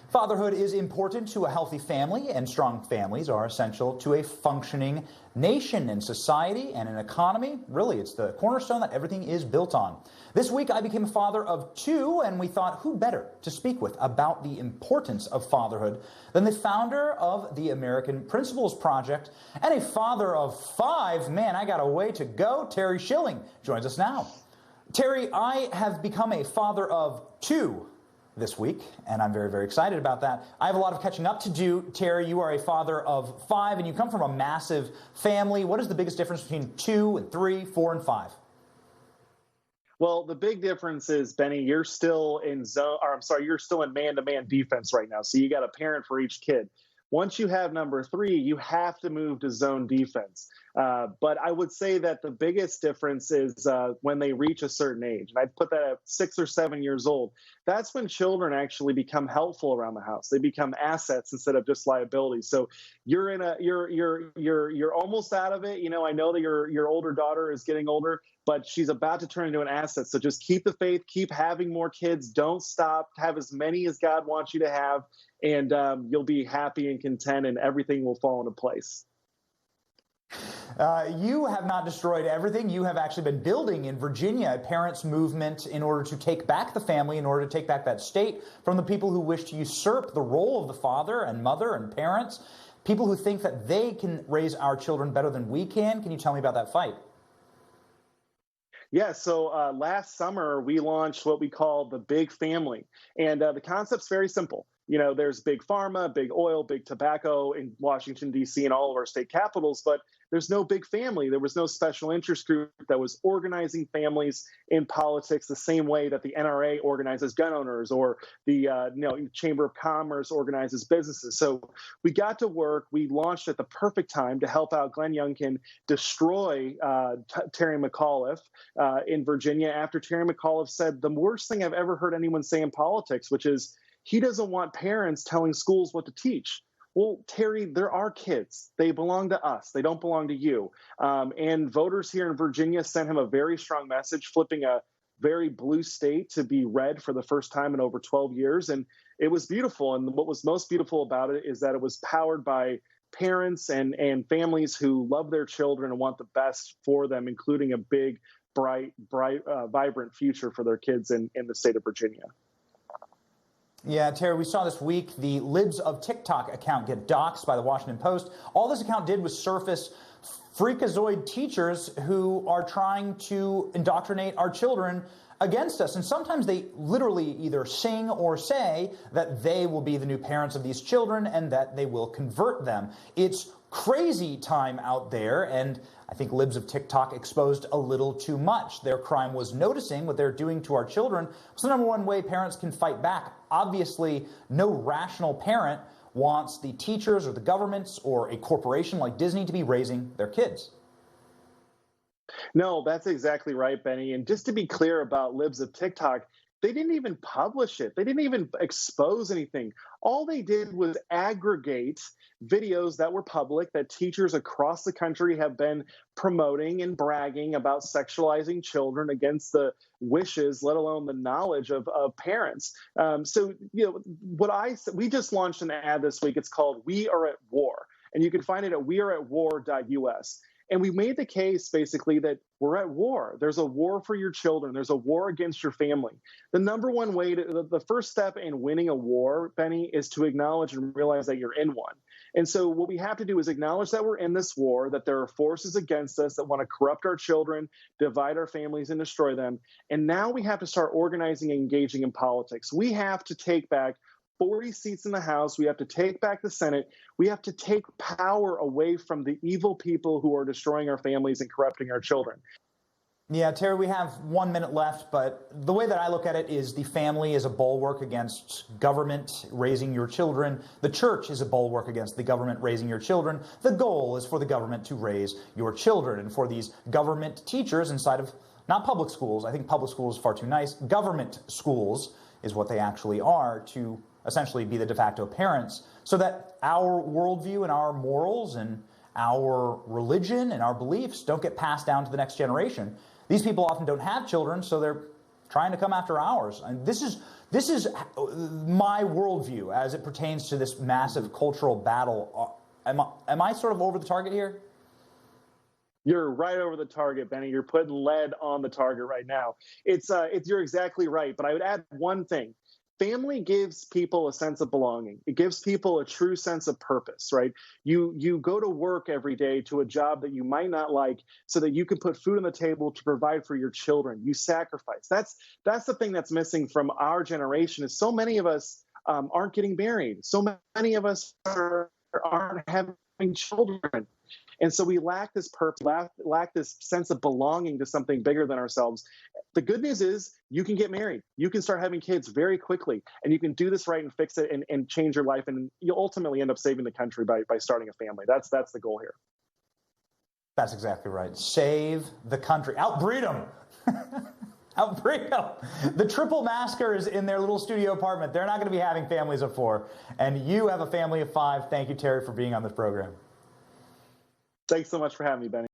Fatherhood is important to a healthy family, and strong families are essential to a functioning nation and society and an economy. Really, it's the cornerstone that everything is built on. This week, I became a father of two, and we thought, who better to speak with about the importance of fatherhood than the founder of the American Principles Project and a father of five. Man, I got a way to go. Terry Schilling joins us now. Terry, I have become a father of two this week, and I'm very, very excited about that. I have a lot of catching up to do. Terry, you are a father of five, and you come from a massive family. What is the biggest difference between 2 and 3, 4, and 5? Well, the big difference is, Benny, you're still in you're still in man-to-man defense right now. So you got a parent for each kid. Once you have number 3, you have to move to zone defense. But I would say that the biggest difference is when they reach a certain age. And I'd put that at 6 or 7 years old. That's when children actually become helpful around the house. They become assets instead of just liabilities. So you're almost out of it. You know, I know that your older daughter is getting older, but she's about to turn into an asset. So just keep the faith, keep having more kids. Don't stop. Have as many as God wants you to have. And you'll be happy and content, and everything will fall into place. You have not destroyed everything. You have actually been building in Virginia a parents' movement in order to take back the family, in order to take back that state from the people who wish to usurp the role of the father and mother and parents, people who think that they can raise our children better than we can. Can you tell me about that fight? Yeah, so last summer we launched what we call the Big Family, and the concept's very simple. You know, there's big pharma, big oil, big tobacco in Washington, D.C. and all of our state capitals, but there's no big family. There was no special interest group that was organizing families in politics the same way that the NRA organizes gun owners or the Chamber of Commerce organizes businesses. So we got to work. We launched at the perfect time to help out Glenn Youngkin destroy Terry McAuliffe in Virginia after Terry McAuliffe said the worst thing I've ever heard anyone say in politics, which is he doesn't want parents telling schools what to teach. Well, Terry, there are kids. They belong to us. They don't belong to you. And voters here in Virginia sent him a very strong message, flipping a very blue state to be red for the first time in over 12 years. And it was beautiful. And what was most beautiful about it is that it was powered by parents and families who love their children and want the best for them, including a big, bright, vibrant future for their kids in the state of Virginia. Yeah, Terry, we saw this week the Libs of TikTok account get doxxed by the Washington Post. All this account did was surface freakazoid teachers who are trying to indoctrinate our children against us. And sometimes they literally either sing or say that they will be the new parents of these children and that they will convert them. It's crazy time out there, and I think Libs of TikTok exposed a little too much. Their crime was noticing what they're doing to our children. It's the number one way parents can fight back. Obviously, no rational parent wants the teachers or the governments or a corporation like Disney to be raising their kids. No, that's exactly right, Benny. And just to be clear about Libs of TikTok, they didn't even publish it. They didn't even expose anything. All they did was aggregate videos that were public that teachers across the country have been promoting and bragging about sexualizing children against the wishes, let alone the knowledge of parents. So, you know, we just launched an ad this week. It's called We Are at War, and you can find it at weareatwar.us. And we made the case basically that we're at war. There's a war for your children. There's a war against your family. The number one way the first step in winning a war, Benny, is to acknowledge and realize that you're in one. And so what we have to do is acknowledge that we're in this war, that there are forces against us that want to corrupt our children, divide our families, and destroy them. And now we have to start organizing and engaging in politics. We have to take back 40 seats in the House. We have to take back the Senate. We have to take power away from the evil people who are destroying our families and corrupting our children. Yeah, Terry, we have 1 minute left, but the way that I look at it is the family is a bulwark against government raising your children. The church is a bulwark against the government raising your children. The goal is for the government to raise your children. And for these government teachers inside of, not public schools, I think public schools is far too nice, government schools is what they actually are, to essentially be the de facto parents, so that our worldview and our morals and our religion and our beliefs don't get passed down to the next generation. These people often don't have children, so they're trying to come after ours. And this is This is my worldview as it pertains to this massive cultural battle. Am I sort of over the target here? You're right over the target, Benny. You're putting lead on the target right now. You're exactly right. But I would add one thing. Family gives people a sense of belonging. It gives people a true sense of purpose, right? You go to work every day to a job that you might not like so that you can put food on the table to provide for your children. You sacrifice. That's the thing that's missing from our generation is so many of us aren't getting married. So many of us aren't having children. And so we lack this purpose, lack this sense of belonging to something bigger than ourselves. The good news is you can get married. You can start having kids very quickly, and you can do this right and fix it and change your life. And you'll ultimately end up saving the country by starting a family. That's the goal here. That's exactly right. Save the country. Outbreed them. Outbreed them. The triple maskers in their little studio apartment, they're not going to be having families of 4. And you have a family of 5. Thank you, Terry, for being on this program. Thanks so much for having me, Benny.